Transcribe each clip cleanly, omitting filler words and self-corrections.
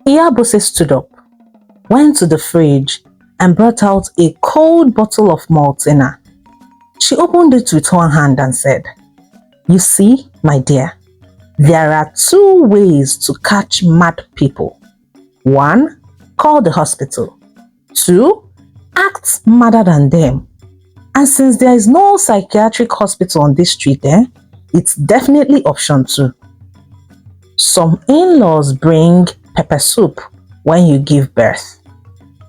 Iyabose stood up, went to the fridge, and brought out a cold bottle of Maltina. She opened it with one hand and said, "You see, my dear, there are two ways to catch mad people. One, call the hospital. Two, act madder than them. And since there is no psychiatric hospital on this street, it's definitely option 2. Some in-laws bring pepper soup when you give birth.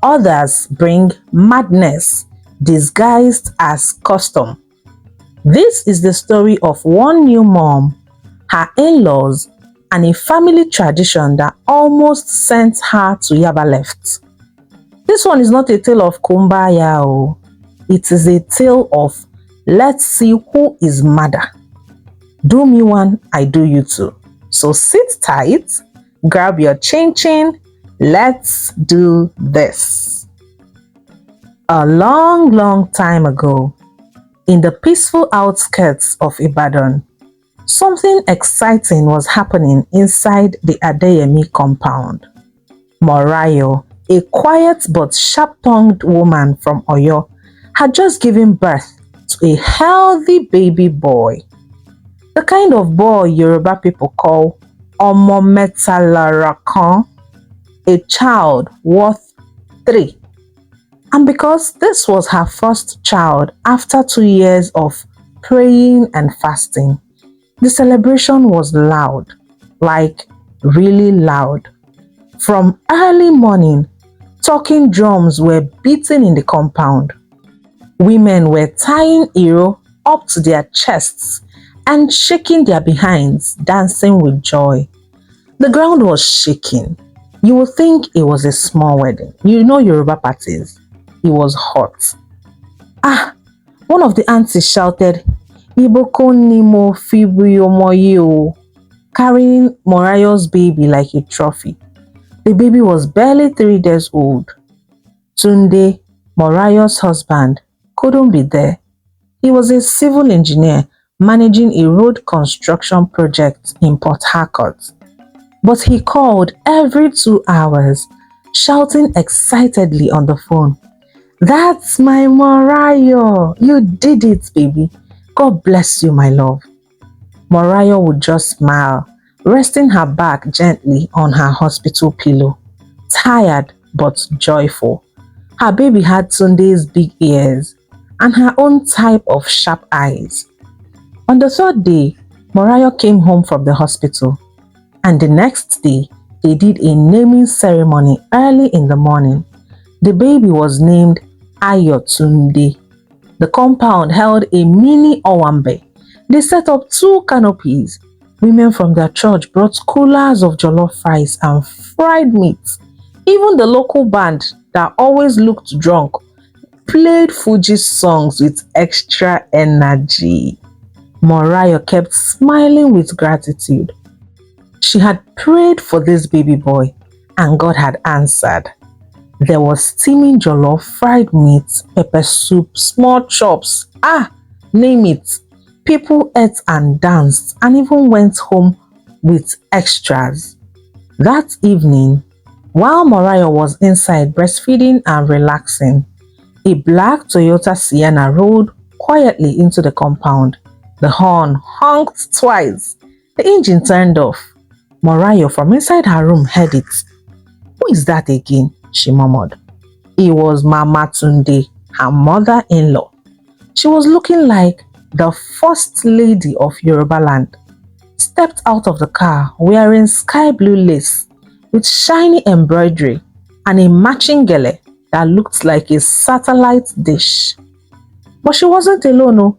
Others bring madness disguised as custom. This is the story of one new mom, her in-laws, and a family tradition that almost sent her to Yaba left. This one is not a tale of kumbaya, oh. It is a tale of let's see who is madder. Do me one, I do you two. So sit tight, grab your chin, let's do this. A long time ago, in the peaceful outskirts of Ibadan, something exciting was happening inside the Adeyemi compound. Morayo, a quiet but sharp-tongued woman from Oyo, had just given birth to a healthy baby boy. The kind of boy Yoruba people call Omo Meta Lara Kan, a child worth 3. And because this was her first child after 2 years of praying and fasting, the celebration was loud, like really loud. From early morning, talking drums were beating in the compound. Women were tying iro up to their chests and shaking their behinds, dancing with joy. The ground was shaking. You would think it was a small wedding. You know Yoruba parties. It was hot. One of the aunties shouted, "Iboko ni mo fibu omoye o," carrying Morayo's baby like a trophy. The baby was barely 3 days old. Tunde, Morayo's husband, couldn't be there. He was a civil engineer managing a road construction project in Port Harcourt. But he called every 2 hours, shouting excitedly on the phone, "That's my Morayo! You did it, baby! God bless you, my love." Morayo would just smile, resting her back gently on her hospital pillow, tired but joyful. Her baby had Tunde's big ears and her own type of sharp eyes. On the 3rd day, Morayo came home from the hospital, and the next day, they did a naming ceremony early in the morning. The baby was named Ayotunde. The compound held a mini Owambe. They set up 2 canopies. Women from their church brought coolers of jollof rice and fried meat. Even the local band that always looked drunk played Fuji songs with extra energy. Morayo kept smiling with gratitude. She had prayed for this baby boy, and God had answered. There was steaming jollof, fried meat, pepper soup, small chops, name it. People ate and danced and even went home with extras. That evening, while Morayo was inside breastfeeding and relaxing, a black Toyota Sienna rolled quietly into the compound. The horn honked twice. The engine turned off. Morayo from inside her room heard it. "Who is that again?" she murmured. It was Mama Tunde, her mother-in-law. She was looking like the first lady of Yoruba land. Stepped out of the car wearing sky blue lace with shiny embroidery and a matching gele that looked like a satellite dish. But she wasn't alone, no.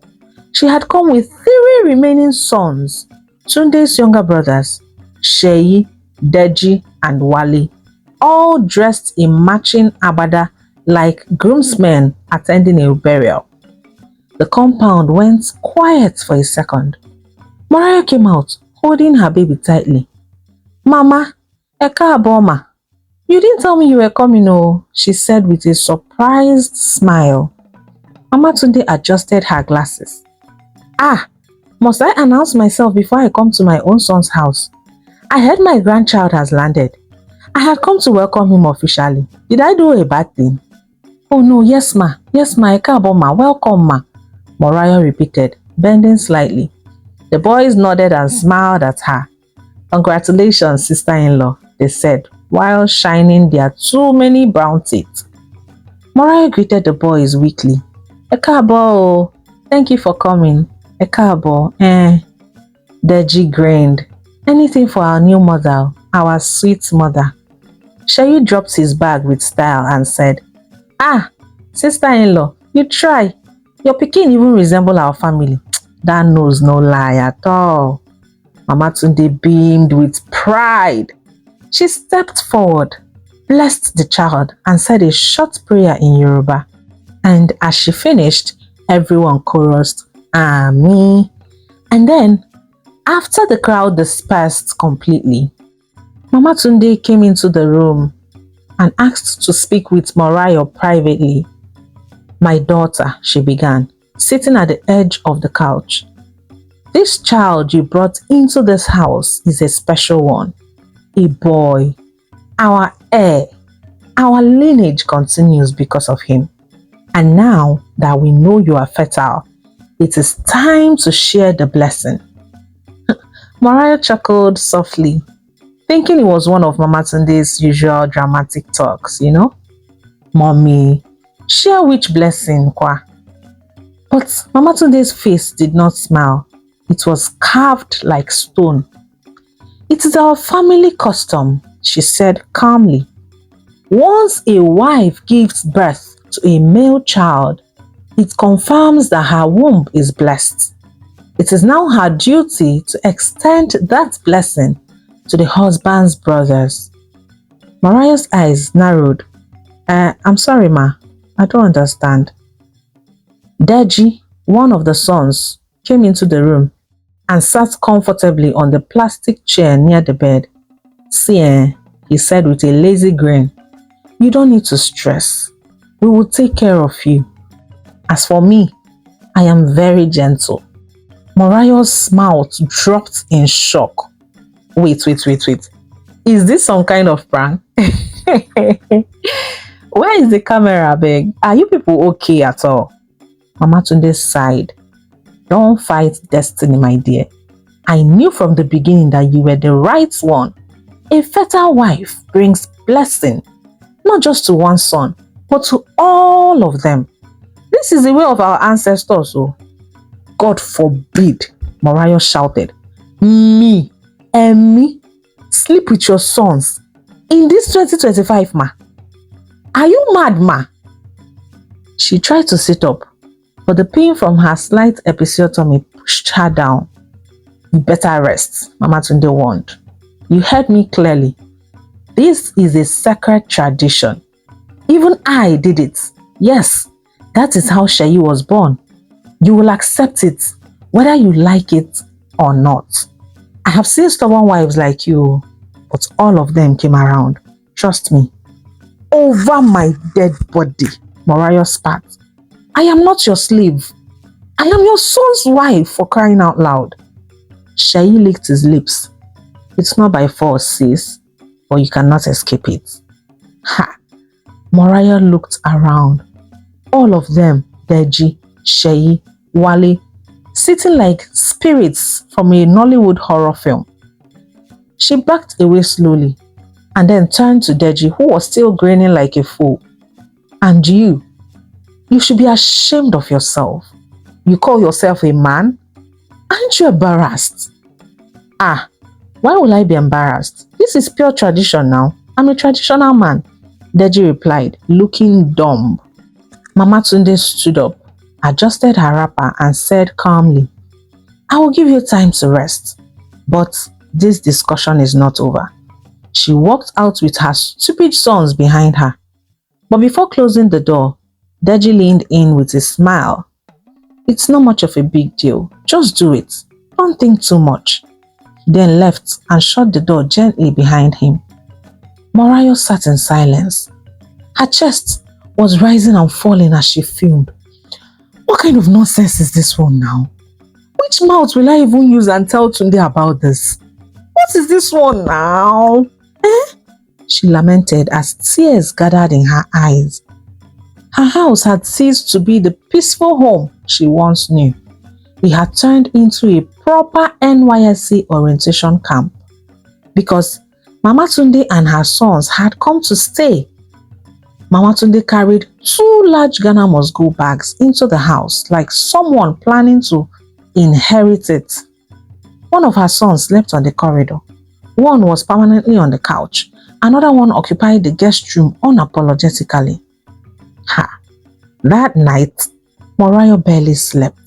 She had come with 3 remaining sons, Tunde's younger brothers, Sheyi, Deji, and Wali, all dressed in matching abada like groomsmen attending a burial. The compound went quiet for a second. Morayo came out, holding her baby tightly. "Mama, ekaabo ma. You didn't tell me you were coming, oh," she said with a surprised smile. Mama Tunde adjusted her glasses. Must I announce myself before I come to my own son's house? I heard my grandchild has landed. I had come to welcome him officially. Did I do a bad thing? Oh no, yes ma, ẹ káàbọ̀ ma, welcome ma, Morayo repeated, bending slightly. The boys nodded and smiled at her. Congratulations, sister-in-law, they said, while shining their too many brown teeth. Morayo greeted the boys weakly. Ẹ káàbọ̀ o, thank you for coming. Ẹ káàbọ̀, Deji grinned. Anything for our new mother, our sweet mother. Sheyi dropped his bag with style and said, Ah, sister-in-law, you try. Your pikin even resemble our family. That nose no lie at all. Mama Tunde beamed with pride. She stepped forward, blessed the child, and said a short prayer in Yoruba. And as she finished, everyone chorused, Ami. And then, after the crowd dispersed completely, Mama Tunde came into the room and asked to speak with Morayo privately. My daughter, she began, sitting at the edge of the couch. This child you brought into this house is a special one, a boy, our heir. Our lineage continues because of him. And now that we know you are fertile, it is time to share the blessing. Morayo chuckled softly, thinking it was one of Mama Tunde's usual dramatic talks, Mommy, share which blessing, kwa? But Mama Tunde's face did not smile. It was carved like stone. It is our family custom, she said calmly. Once a wife gives birth to a male child, it confirms that her womb is blessed. It is now her duty to extend that blessing to the husband's brothers. Morayo's eyes narrowed. I'm sorry, ma. I don't understand. Deji, one of the sons, came into the room and sat comfortably on the plastic chair near the bed. See, he said with a lazy grin, you don't need to stress. We will take care of you. As for me, I am very gentle. Morayo's mouth dropped in shock. Wait. Is this some kind of prank? Where is the camera, beg? Are you people okay at all? Mama Tunde sighed. Don't fight destiny, my dear. I knew from the beginning that you were the right one. A fertile wife brings blessing, not just to one son, but to all of them. This is the way of our ancestors, oh. God forbid, Morayo shouted. Me, sleep with your sons in this 2025, ma. Are you mad, ma? She tried to sit up, but the pain from her slight episiotomy pushed her down. You better rest, Mama Tunde warned. You heard me clearly. This is a sacred tradition. Even I did it. Yes, that is how Sheyi was born. You will accept it, whether you like it or not. I have seen stubborn wives like you, but all of them came around. Trust me. Over my dead body, Morayo spat. I am not your slave. I am your son's wife, for crying out loud. Sheyi licked his lips. It's not by force, sis, but you cannot escape it. Ha! Morayo looked around. All of them, Deji, Sheyi, Wale, sitting like spirits from a Nollywood horror film. She backed away slowly and then turned to Deji, who was still grinning like a fool. And you should be ashamed of yourself. You call yourself a man? Aren't you embarrassed? Ah, why will I be embarrassed? This is pure tradition now. I'm a traditional man, Deji replied, looking dumb. Mama Tunde stood up, adjusted her wrapper and said calmly, I will give you time to rest, but this discussion is not over. She walked out with her stupid sons behind her. But before closing the door, Deji leaned in with a smile. It's not much of a big deal. Just do it. Don't think too much. He then left and shut the door gently behind him. Morayo sat in silence. Her chest was rising and falling as she fumed. What kind of nonsense is this one now? Which mouth will I even use and tell Tunde about this? What is this one now? she lamented as tears gathered in her eyes. Her house had ceased to be the peaceful home she once knew. It had turned into a proper NYSC orientation camp because Mama Tunde and her sons had come to stay. Mama Tunde carried 2 large Ghana must-go bags into the house like someone planning to inherit it. One of her sons slept on the corridor. One was permanently on the couch. Another one occupied the guest room unapologetically. That night, Morayo barely slept.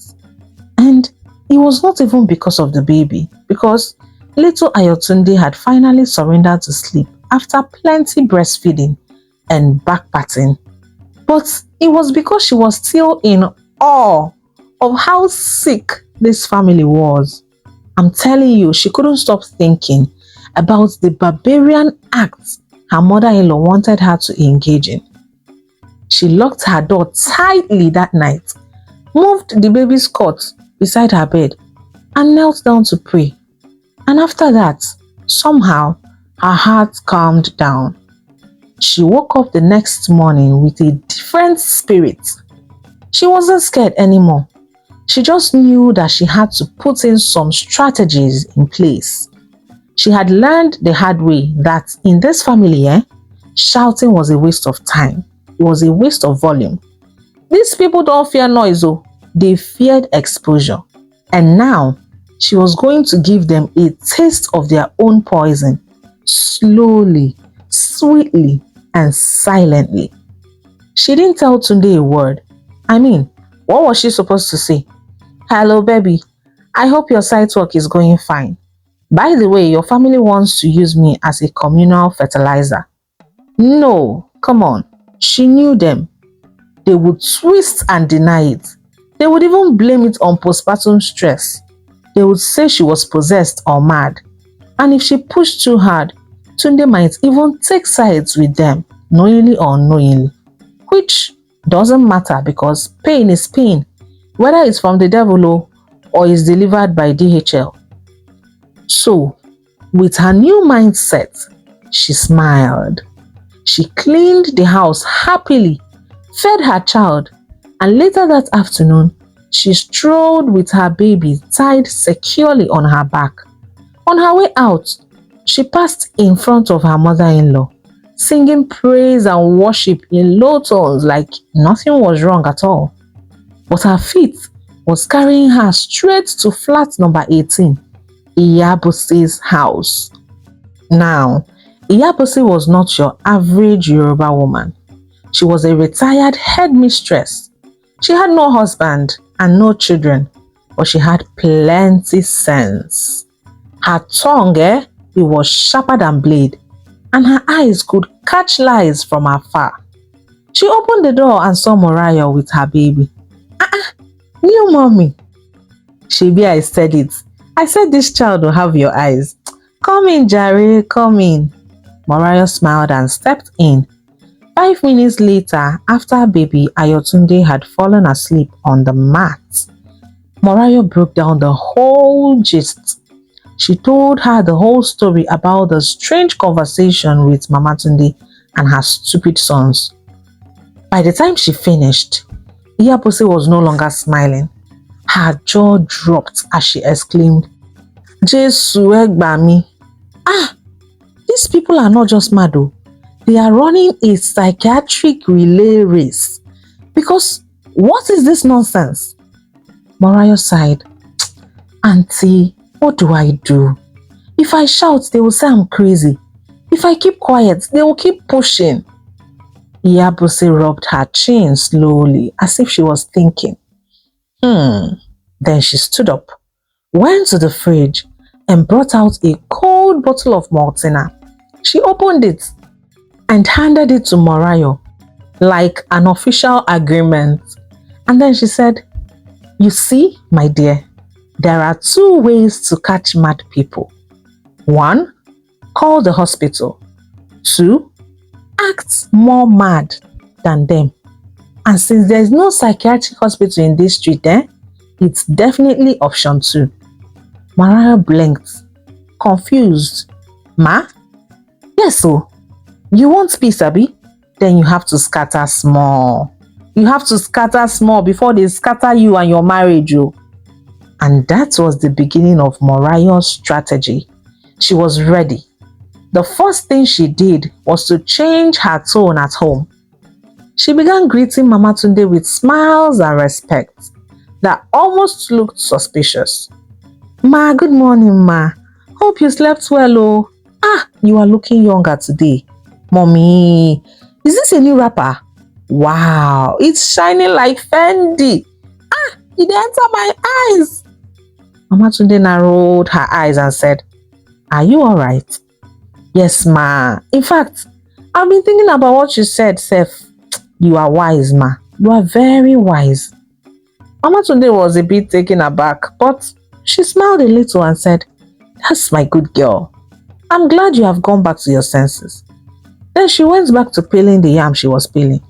And it was not even because of the baby, because little Ayotunde had finally surrendered to sleep after plenty breastfeeding and backpatting. But it was because she was still in awe of how sick this family was. I'm telling you, she couldn't stop thinking about the barbarian acts her mother-in-law wanted her to engage in. She locked her door tightly that night, moved the baby's cot beside her bed, and knelt down to pray. And after that, somehow, her heart calmed down. She woke up the next morning with a different spirit. She wasn't scared anymore. She just knew that she had to put in some strategies in place. She had learned the hard way that in this family, shouting was a waste of time. It was a waste of volume. These people don't fear noise, they feared exposure. And now, she was going to give them a taste of their own poison, slowly, sweetly, and silently. She didn't tell Tunde a word. I mean, what was she supposed to say? Hello, baby. I hope your site work is going fine. By the way, your family wants to use me as a communal fertilizer. No, come on. She knew them. They would twist and deny it. They would even blame it on postpartum stress. They would say she was possessed or mad. And if she pushed too hard, Tunde might even take sides with them, knowingly or unknowingly. Which doesn't matter because pain is pain, whether it's from the devil or is delivered by DHL. So, with her new mindset, she smiled. She cleaned the house happily, fed her child, and later that afternoon, she strolled with her baby tied securely on her back. On her way out, she passed in front of her mother-in-law, singing praise and worship in low tones like nothing was wrong at all. But her feet was carrying her straight to flat number 18, Iyabose's house. Now, Iyabose was not your average Yoruba woman. She was a retired headmistress. She had no husband and no children, but she had plenty sense. Her tongue, it was sharper than blade, and her eyes could catch lies from afar. She opened the door and saw Morayo with her baby. New mommy. Shebi, I said it. I said this child will have your eyes. Come in, Jare, come in. Morayo smiled and stepped in. 5 minutes later, after baby Ayotunde had fallen asleep on the mat, Morayo broke down the whole gist. She told her the whole story about the strange conversation with Mama Tunde and her stupid sons. By the time she finished, Iyabose was no longer smiling. Her jaw dropped as she exclaimed, Jesu egbami. These people are not just mad though. They are running a psychiatric relay race. Because what is this nonsense? Morayo sighed. Auntie, what do I do? If I shout, they will say I'm crazy. If I keep quiet, they will keep pushing. Iyabose rubbed her chin slowly, as if she was thinking. Then she stood up, went to the fridge, and brought out a cold bottle of Maltina. She opened it and handed it to Morayo like an official agreement. And then she said, You see, my dear, there are 2 ways to catch mad people. 1, call the hospital. 2, act more mad than them. And since there is no psychiatric hospital in this street, it's definitely option 2. Morayo blinked, confused. Ma? Yes, so. You want peace, Abi? Then you have to scatter small. You have to scatter small before they scatter you and your marriage. Oh. And that was the beginning of Morayo's strategy. She was ready. The first thing she did was to change her tone at home. She began greeting Mama Tunde with smiles and respect that almost looked suspicious. Ma, good morning, ma. Hope you slept well, oh. Ah, you are looking younger today. Mommy, is this a new wrapper? Wow, it's shining like Fendi. Ah, it entered my eyes. Mama Tunde narrowed her eyes and said, are you alright? Yes, ma. In fact, I've been thinking about what you said, Seth. You are wise, ma. You are very wise. Mama Tunde was a bit taken aback, but she smiled a little and said, that's my good girl. I'm glad you have gone back to your senses. Then she went back to peeling the yam she was peeling.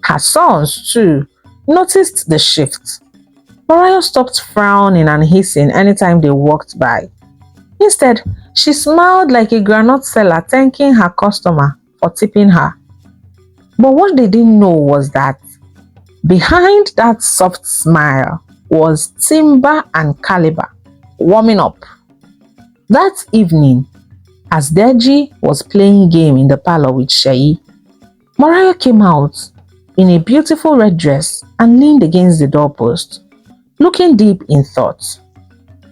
Her sons, too, noticed the shift. Morayo stopped frowning and hissing anytime they walked by. Instead, she smiled like a groundnut seller thanking her customer for tipping her. But what they didn't know was that behind that soft smile was timber and caliber warming up. That evening, as Deji was playing game in the parlor with Sheyi, Morayo came out in a beautiful red dress and leaned against the doorpost, looking deep in thought.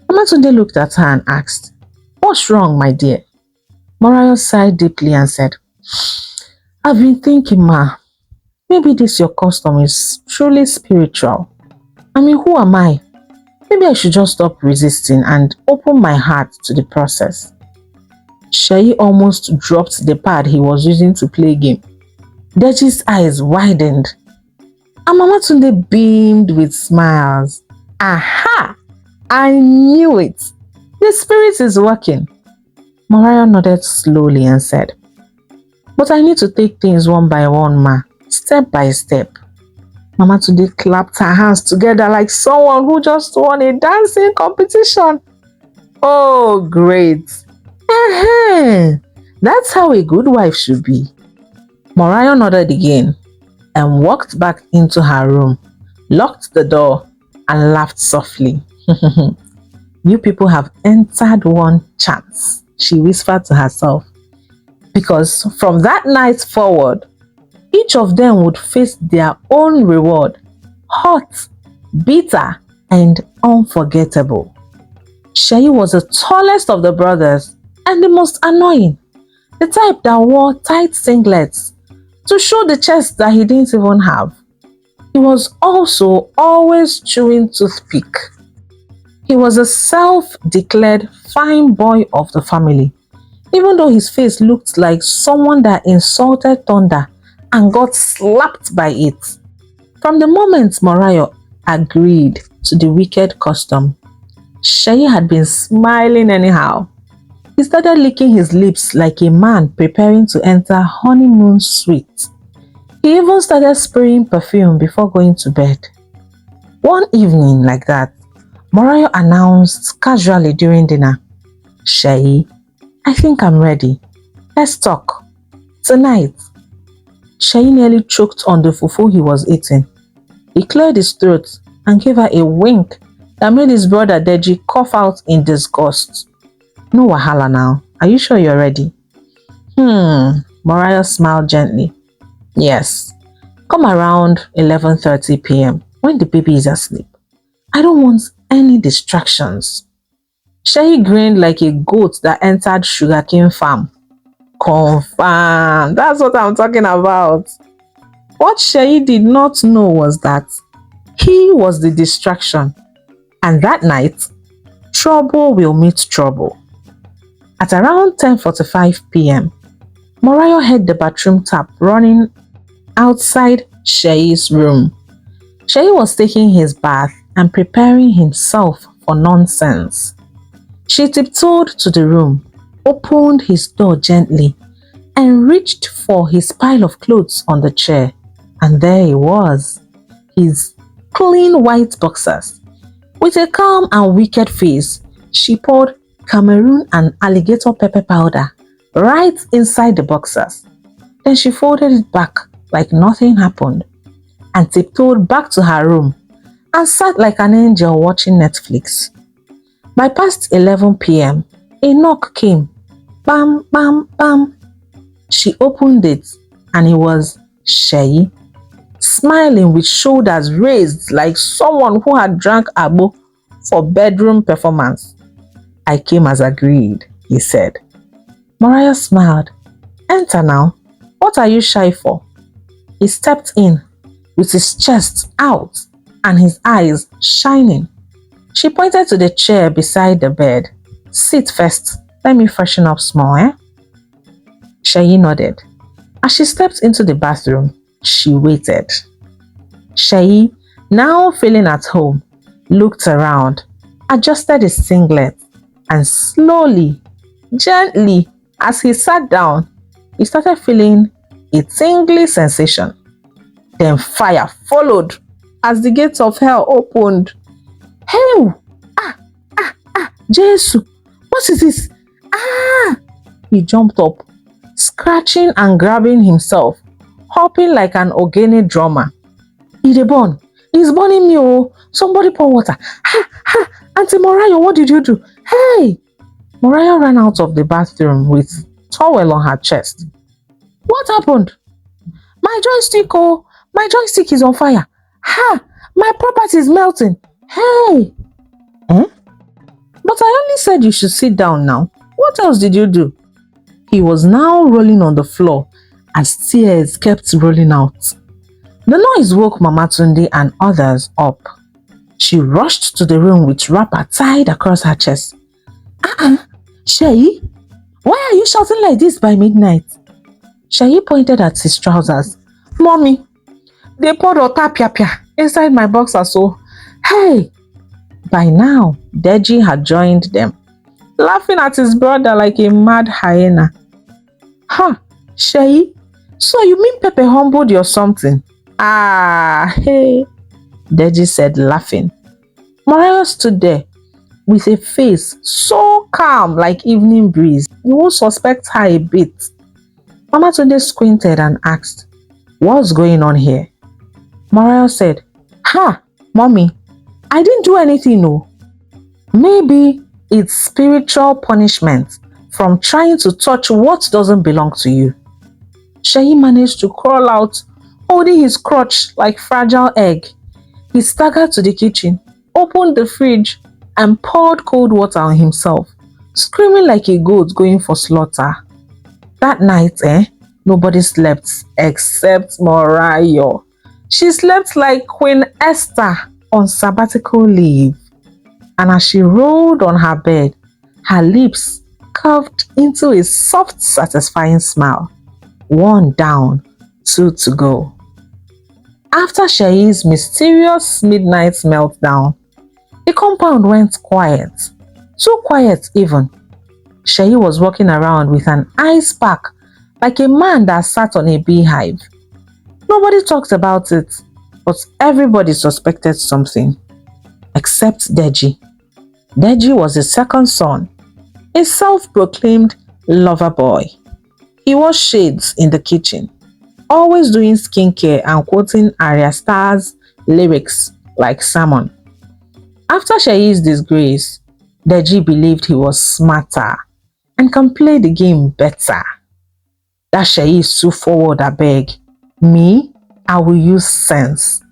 Mama Tunde looked at her and asked, what's wrong, my dear? Morayo sighed deeply and said, I've been thinking, ma, maybe this your custom is truly spiritual. I mean, who am I? Maybe I should just stop resisting and open my heart to the process. Sheyi almost dropped the pad he was using to play game. Deji's eyes widened, and Mama Tunde beamed with smiles. Aha! I knew it! The spirit is working. Morayo nodded slowly and said, but I need to take things one by one, ma, step by step. Mama Tunde clapped her hands together like someone who just won a dancing competition. Oh, great! That's how a good wife should be. Morayo nodded again and walked back into her room, locked the door, and laughed softly. You people have entered one chance, she whispered to herself, because from that night forward, each of them would face their own reward, hot, bitter, and unforgettable. Sheyi was the tallest of the brothers and the most annoying, the type that wore tight singlets to show the chest that he didn't even have. He was also always chewing toothpick. He was a self-declared fine boy of the family, even though his face looked like someone that insulted thunder and got slapped by it. From the moment Morayo agreed to the wicked custom, Sheyi had been smiling anyhow. He started licking his lips like a man preparing to enter honeymoon suite. He even started spraying perfume before going to bed. One evening like that, Morayo announced casually during dinner, Sheyi, I think I'm ready. Let's talk. Tonight. Sheyi nearly choked on the fufu he was eating. He cleared his throat and gave her a wink that made his brother Deji cough out in disgust. No wahala now. Are you sure you're ready? Morayo smiled gently. Yes. Come around 11:30 p.m. when the baby is asleep. I don't want any distractions. Sheyi grinned like a goat that entered sugarcane farm. Confirm. That's what I'm talking about. What Sheyi did not know was that he was the distraction. And that night, trouble will meet trouble. At around 10:45 p.m., Morayo heard the bathroom tap running outside Sheyi's room. Sheyi was taking his bath and preparing himself for nonsense. She tiptoed to the room, opened his door gently, and reached for his pile of clothes on the chair. And there he was, his clean white boxers. With a calm and wicked face, she poured Cameroon and alligator pepper powder right inside the boxers. Then she folded it back like nothing happened and tiptoed back to her room and sat like an angel watching Netflix. By past 11 p.m., a knock came. Bam, bam, bam. She opened it and it was Sheyi, smiling with shoulders raised like someone who had drank abo for bedroom performance. I came as agreed, he said. Mariah smiled. Enter now. What are you shy for? He stepped in with his chest out and his eyes shining. She pointed to the chair beside the bed. Sit first. Let me freshen up small, eh? Sheyi nodded. As she stepped into the bathroom, she waited. Sheyi, now feeling at home, looked around, adjusted his singlet, and slowly, gently, as he sat down, he started feeling a tingly sensation. Then fire followed as the gates of hell opened. Hey! Jesus! What is this? Ah! He jumped up, scratching and grabbing himself, hopping like an Ogene drummer. He dey burn. He's burning me, oh! Somebody pour water. Ha! Ha! Auntie Mariah, what did you do? Hey! Mariah ran out of the bathroom with towel on her chest. What happened? My joystick, oh! My joystick is on fire. Ha! My property is melting. Hey! Eh? But I only said you should sit down now. What else did you do? He was now rolling on the floor as tears kept rolling out. The noise woke Mama Tunde and others up. She rushed to the room with wrapper tied across her chest. Sheyi, why are you shouting like this by midnight? Sheyi pointed at his trousers. Mommy, they poured otapia inside my boxer, so hey! By now, Deji had joined them, laughing at his brother like a mad hyena. Ha! Sheyi, so you mean Pepe humbled you or something? Ah, hey! Deji said, laughing. Mariah stood there with a face so calm like evening breeze. You won't suspect her a bit. Mama Tunde squinted and asked, what's going on here? Mariah said, ha, Mommy, I didn't do anything, no. Maybe it's spiritual punishment from trying to touch what doesn't belong to you. Sheyi managed to crawl out, holding his crotch like fragile egg. He staggered to the kitchen, opened the fridge, and poured cold water on himself, screaming like a goat going for slaughter. That night, nobody slept except Mariah. She slept like Queen Esther on sabbatical leave. And as she rolled on her bed, her lips curved into a soft, satisfying smile. 1 down, 2 to go. After Sheyi's mysterious midnight meltdown, the compound went quiet. Too quiet even. Sheyi was walking around with an ice pack like a man that sat on a beehive. Nobody talked about it, but everybody suspected something. Except Deji. Deji was the second son, a self-proclaimed lover boy. He wore shades in the kitchen, always doing skincare and quoting Arya Star's lyrics like sermon. After Sheyi's disgrace, Deji believed he was smarter and can play the game better. That Sheyi is too forward, abeg. Me, I will use sense.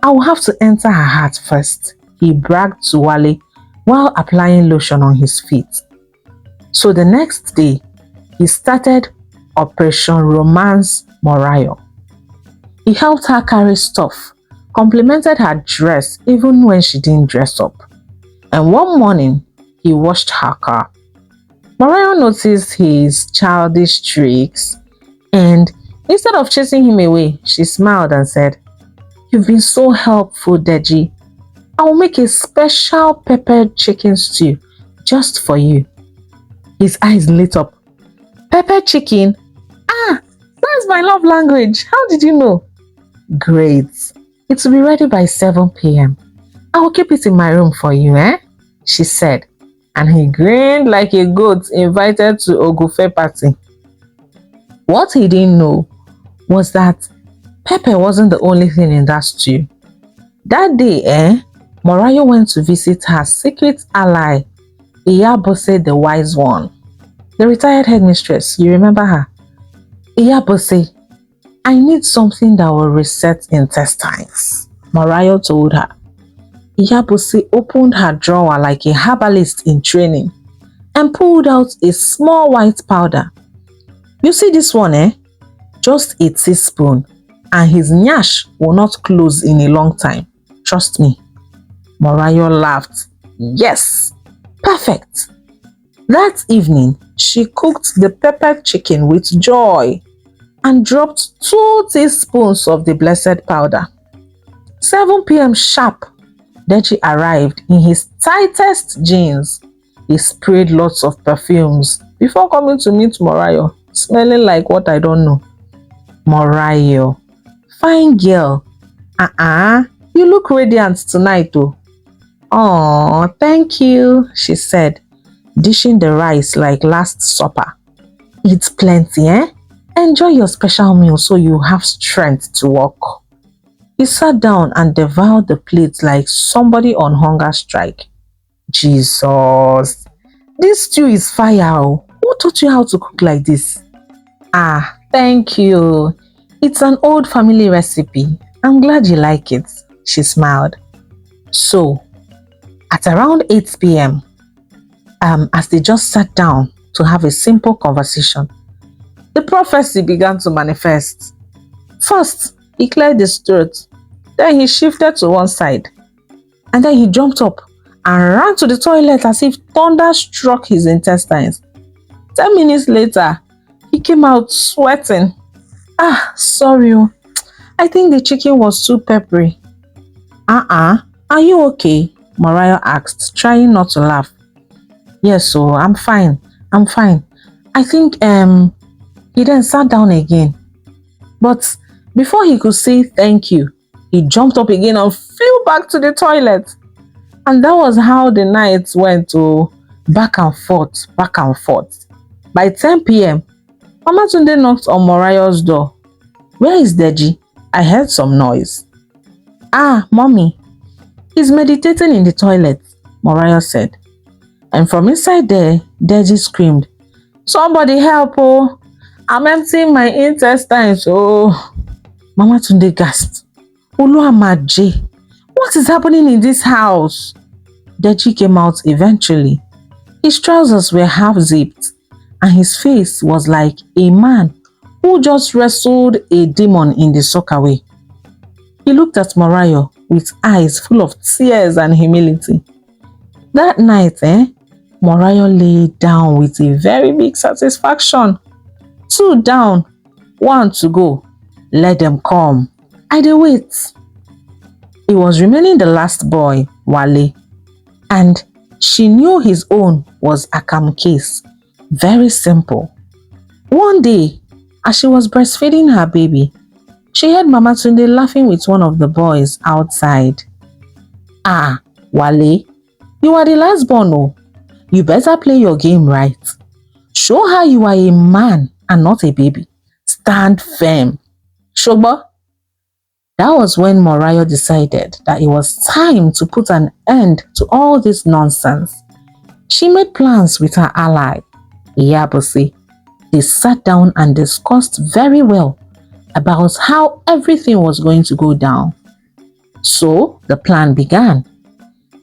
I will have to enter her heart first, he bragged to Wale while applying lotion on his feet. So the next day, he started Operation Romance Mariah. He helped her carry stuff, complimented her dress even when she didn't dress up. And one morning, he washed her car. Mariah noticed his childish tricks, and instead of chasing him away, she smiled and said, "You've been so helpful, Deji. I will make a special peppered chicken stew just for you." His eyes lit up. Peppered chicken? Ah, that's my love language. How did you know? Great. It will be ready by 7 p.m. I will keep it in my room for you, she said. And he grinned like a goat invited to Ogufe party. What he didn't know was that pepper wasn't the only thing in that stew. That day, Morayo went to visit her secret ally, Iyabose the Wise One, the retired headmistress. You remember her? Iyabose, I need something that will reset intestines, Morayo told her. Iyabose opened her drawer like a herbalist in training and pulled out a small white powder. You see this one, just a teaspoon, and his nyash will not close in a long time. Trust me. Morayo laughed. Yes, perfect. That evening, she cooked the peppered chicken with joy and dropped 2 teaspoons of the blessed powder. 7 p.m. sharp, Deji arrived in his tightest jeans. He sprayed lots of perfumes before coming to meet Morayo, smelling like what I don't know. Morayo, fine girl. You look radiant tonight though. Oh, thank you, she said, dishing the rice like last supper. Eat plenty, Enjoy your special meal so you have strength to work. He sat down and devoured the plate like somebody on hunger strike. Jesus, this stew is fire. Who taught you how to cook like this? Thank you. It's an old family recipe. I'm glad you like it, she smiled. So, at around 8 p.m., as they just sat down to have a simple conversation, the prophecy began to manifest. First, he cleared his throat. Then he shifted to one side. And then he jumped up and ran to the toilet as if thunder struck his intestines. 10 minutes later, he came out sweating. Sorry. I think the chicken was too peppery. Are you okay? Morayo asked, trying not to laugh. Yes, so I'm fine. I think he then sat down again. But before he could say thank you, he jumped up again and flew back to the toilet. And that was how the night went to back and forth. By 10 p.m., Mama Tunde knocked on Morayo's door. Where is Deji? I heard some noise. Mommy. He's meditating in the toilet, Morayo said. And from inside there, Deji screamed, Somebody help, oh! I'm emptying my intestines, oh! Mama Tunde gasped. Oluwamaje, what is happening in this house? Deji came out eventually. His trousers were half zipped, and his face was like a man who just wrestled a demon in the sockaway. He looked at Morayo with eyes full of tears and humility. That night, Morayo lay down with a very big satisfaction. 2 down, 1 to go. Let them come. I dey wait. He was remaining the last boy, Wale, and she knew his own was a calm case. Very simple. One day, as she was breastfeeding her baby, she heard Mama Tunde laughing with one of the boys outside. Wale, you are the last born, oh. You better play your game right. Show her you are a man and not a baby. Stand firm. Shoba? That was when Morayo decided that it was time to put an end to all this nonsense. She made plans with her ally, Iyabose. They sat down and discussed very well about how everything was going to go down. So the plan began.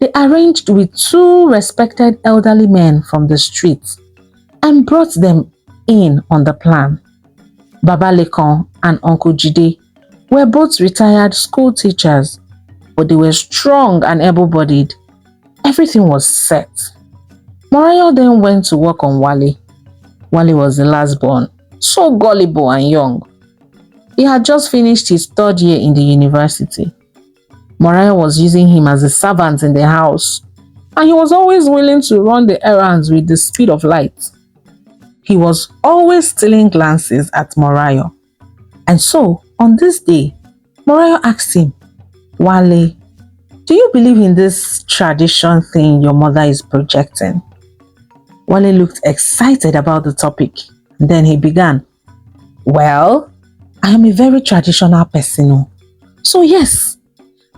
They arranged with 2 respected elderly men from the street and brought them in on the plan. Baba Lekan and Uncle Jide were both retired school teachers, but they were strong and able-bodied. Everything was set. Morayo then went to work on Wale. Wale was the last born, so gullible and young. He had just finished his 3rd year in the university. Morayo was using him as a servant in the house, and he was always willing to run the errands with the speed of light. He was always stealing glances at Morayo. And so, on this day, Morayo asked him, Wale, do you believe in this tradition thing your mother is projecting? Wale looked excited about the topic. Then he began, well, I am a very traditional person. Oh. So yes,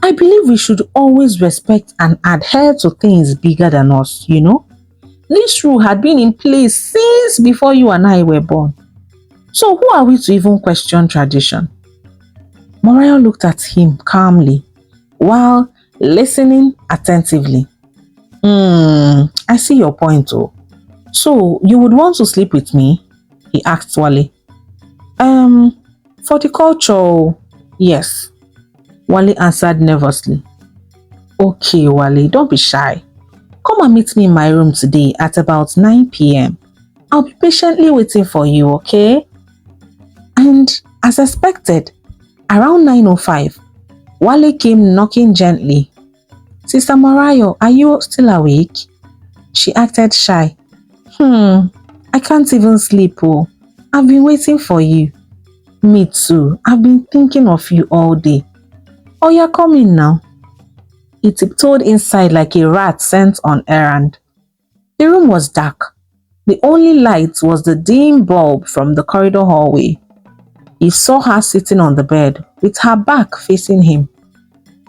I believe we should always respect and adhere to things bigger than us, you know. This rule had been in place since before you and I were born. So who are we to even question tradition? Morayo looked at him calmly while listening attentively. I see your point, oh. So you would want to sleep with me? He asked Wale. For the culture, yes. Wale answered nervously. Okay, Wale, don't be shy. Come and meet me in my room today at about 9 p.m. I'll be patiently waiting for you, okay? And as expected, around 9:05, Wale came knocking gently. Sister Morayo, are you still awake? She acted shy. I can't even sleep, oh. I've been waiting for you. Me too. I've been thinking of you all day. Oh, you're coming now. He tiptoed inside like a rat sent on errand. The room was dark. The only light was the dim bulb from the corridor hallway. He saw her sitting on the bed with her back facing him.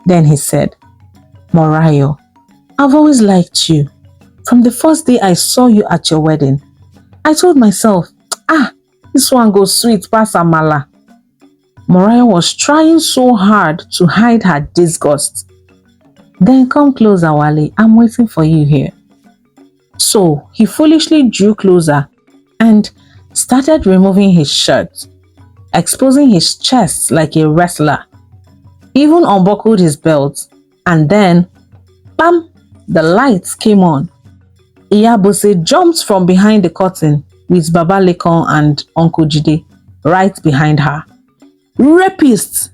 Then he said, Morayo, I've always liked you. From the first day I saw you at your wedding, I told myself, this one goes sweet past amala. Morayo was trying so hard to hide her disgust. Then come closer, Wale. I'm waiting for you here. So he foolishly drew closer and started removing his shirt, exposing his chest like a wrestler. Even unbuckled his belt, and then, bam, the lights came on. Iyabose jumped from behind the curtain with Baba Lekon and Uncle Jide right behind her. Rapist!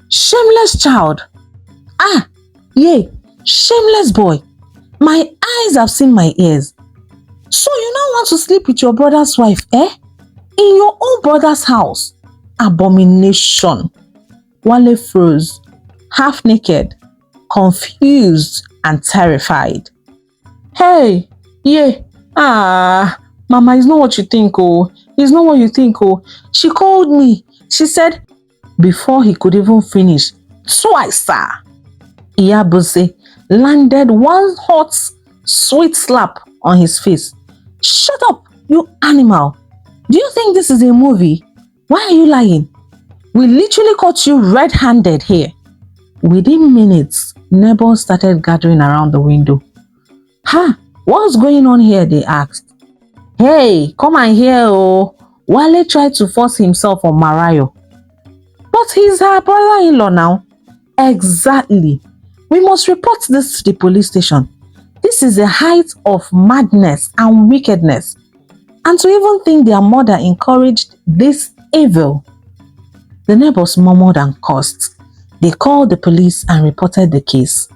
Shameless child! Shameless boy! My eyes have seen my ears. So you now want to sleep with your brother's wife, eh? In your own brother's house? Abomination! Wale froze, half naked, confused and terrified. Hey! Mama, it's not what you think, oh. It's not what you think, oh. She called me. She said, before he could even finish, twice, sir. Iyabose landed one hot, sweet slap on his face. Shut up, you animal. Do you think this is a movie? Why are you lying? We literally caught you red-handed here. Within minutes, neighbors started gathering around the window. What's going on here? They asked. Hey, come and hear, oh. Wale tried to force himself on Morayo. But he's her brother-in-law now. Exactly. We must report this to the police station. This is the height of madness and wickedness. And to even think their mother encouraged this evil. The neighbors murmured and cursed. They called the police and reported the case.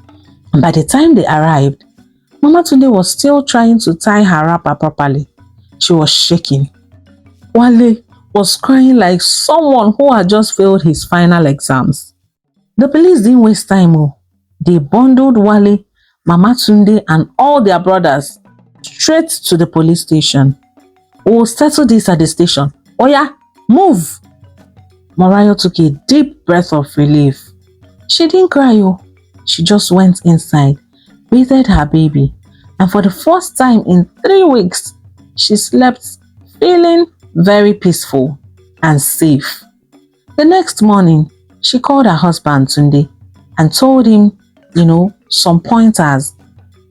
And by the time they arrived, Mama Tunde was still trying to tie her wrapper properly. She was shaking. Wale was crying like someone who had just failed his final exams. The police didn't waste time. They bundled Wale, Mama Tunde and all their brothers straight to the police station. We'll settle this at the station. Oya, move! Morayo took a deep breath of relief. She didn't cry. She just went inside, bathed her baby, and for the first time in 3 weeks, she slept feeling very peaceful and safe. The next morning, she called her husband Tunde and told him, some pointers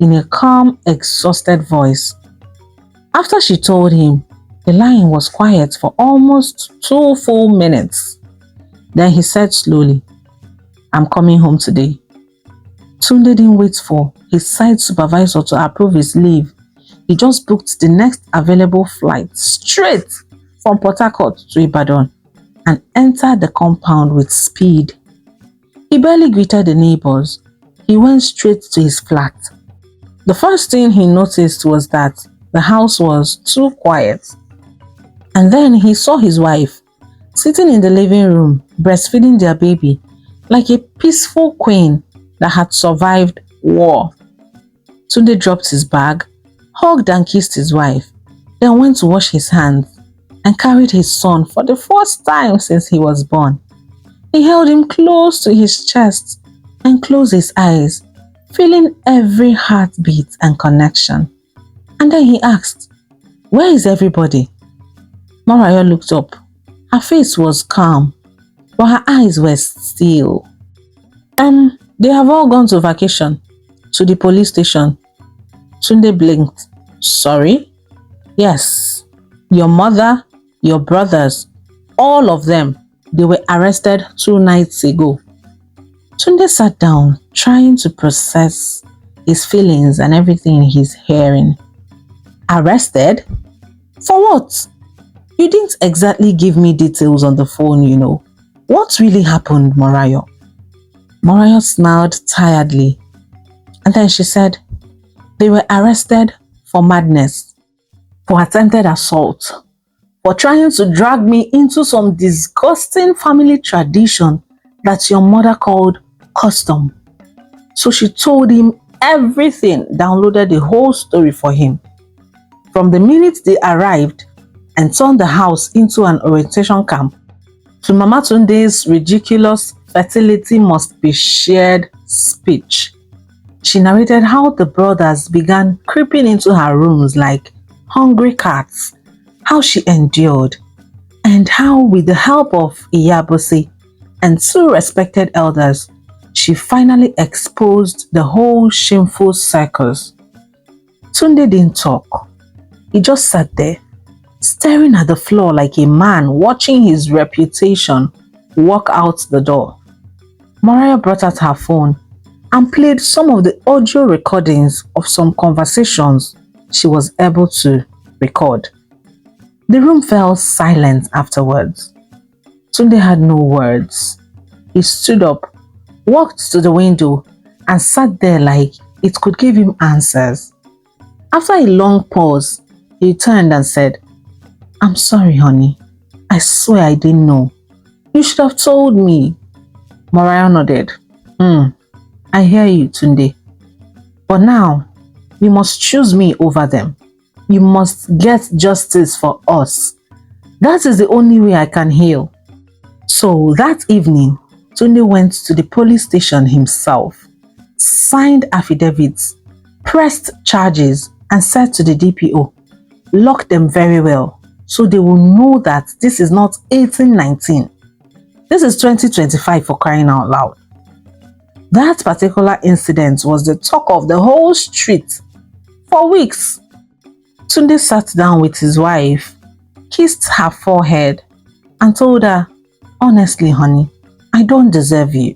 in a calm, exhausted voice. After she told him, the line was quiet for almost 2 full minutes. Then he said slowly, I'm coming home today. Tunde didn't wait for his site supervisor to approve his leave. He just booked the next available flight straight from Port Harcourt to Ibadan and entered the compound with speed. He barely greeted the neighbors. He went straight to his flat. The first thing he noticed was that the house was too quiet. And then he saw his wife sitting in the living room, breastfeeding their baby like a peaceful queen that had survived war. Tunde dropped his bag, hugged and kissed his wife, then went to wash his hands. and carried his son for the first time since he was born. He held him close to his chest and closed his eyes, feeling every heartbeat and connection. And then he asked, "Where is everybody?" Morayo looked up. Her face was calm, but her eyes were still. They have all gone to vacation, to the police station." Tunde blinked. "Sorry?" "Yes. Your mother, your brothers, all of them, they were arrested 2 nights ago." Tunde sat down, trying to process his feelings and everything he's hearing. "Arrested? For what? You didn't exactly give me details on the phone, you know. What really happened, Morayo?" Morayo smiled tiredly, and then she said, "They were arrested for madness, for attempted assault, for trying to drag me into some disgusting family tradition that your mother called custom." So she told him everything, downloaded the whole story for him. From the minute they arrived and turned the house into an orientation camp, to Mama Tunde's ridiculous fertility must be shared speech. She narrated how the brothers began creeping into her rooms like hungry cats, how she endured, and how with the help of Iyabose and 2 respected elders, she finally exposed the whole shameful circus. Tunde didn't talk. He just sat there, staring at the floor like a man watching his reputation walk out the door. Morayo brought out her phone and played some of the audio recordings of some conversations she was able to record. The room fell silent afterwards. Tunde had no words. He stood up, walked to the window, and sat there like it could give him answers. After a long pause, he turned and said, "I'm sorry, honey. I swear I didn't know. You should have told me." Morayo nodded. "I hear you, Tunde. But now, you must choose me over them. You must get justice for us. That is the only way I can heal." So that evening, Tunde went to the police station himself, signed affidavits, pressed charges, and said to the DPO, "Lock them very well, so they will know that this is not 1819. This is 2025, for crying out loud." That particular incident was the talk of the whole street for weeks. Tunde sat down with his wife, kissed her forehead, and told her, "Honestly, honey, I don't deserve you.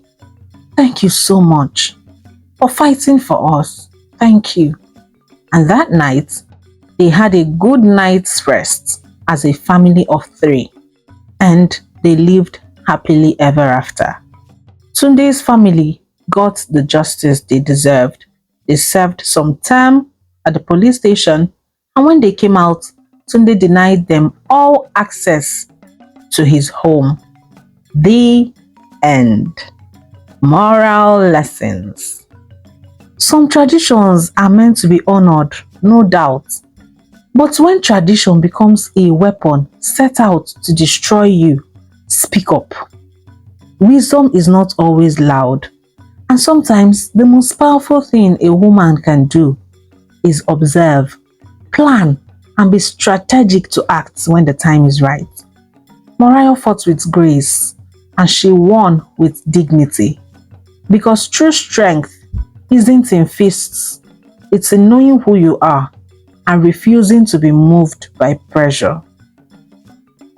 Thank you so much for fighting for us. Thank you." And that night, they had a good night's rest as a family of 3, and they lived happily ever after. Tunde's family got the justice they deserved. They served some time at the police station, and when they came out, Tunde denied them all access to his home. The end. Moral lessons. Some traditions are meant to be honored, no doubt. But when tradition becomes a weapon set out to destroy you, speak up. Wisdom is not always loud, and sometimes the most powerful thing a woman can do is observe, plan, and be strategic to act when the time is right. Morayo fought with grace, and she won with dignity. Because true strength isn't in fists, it's in knowing who you are and refusing to be moved by pressure.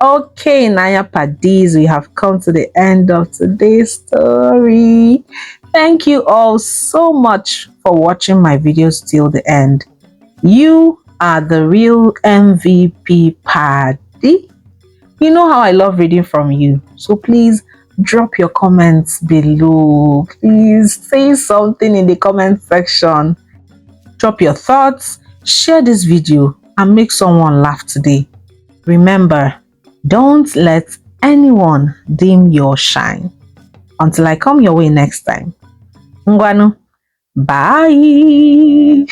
Okay, Naya Padis, we have come to the end of today's story. Thank you all so much for watching my videos till the end. You are the real MVP Paddy. You know how I love reading from you, so please drop your comments below. Please say something in the comment section. Drop your thoughts, share this video, and make someone laugh today. Remember, don't let anyone dim your shine. Until I come your way next time. Ngwanu, bye.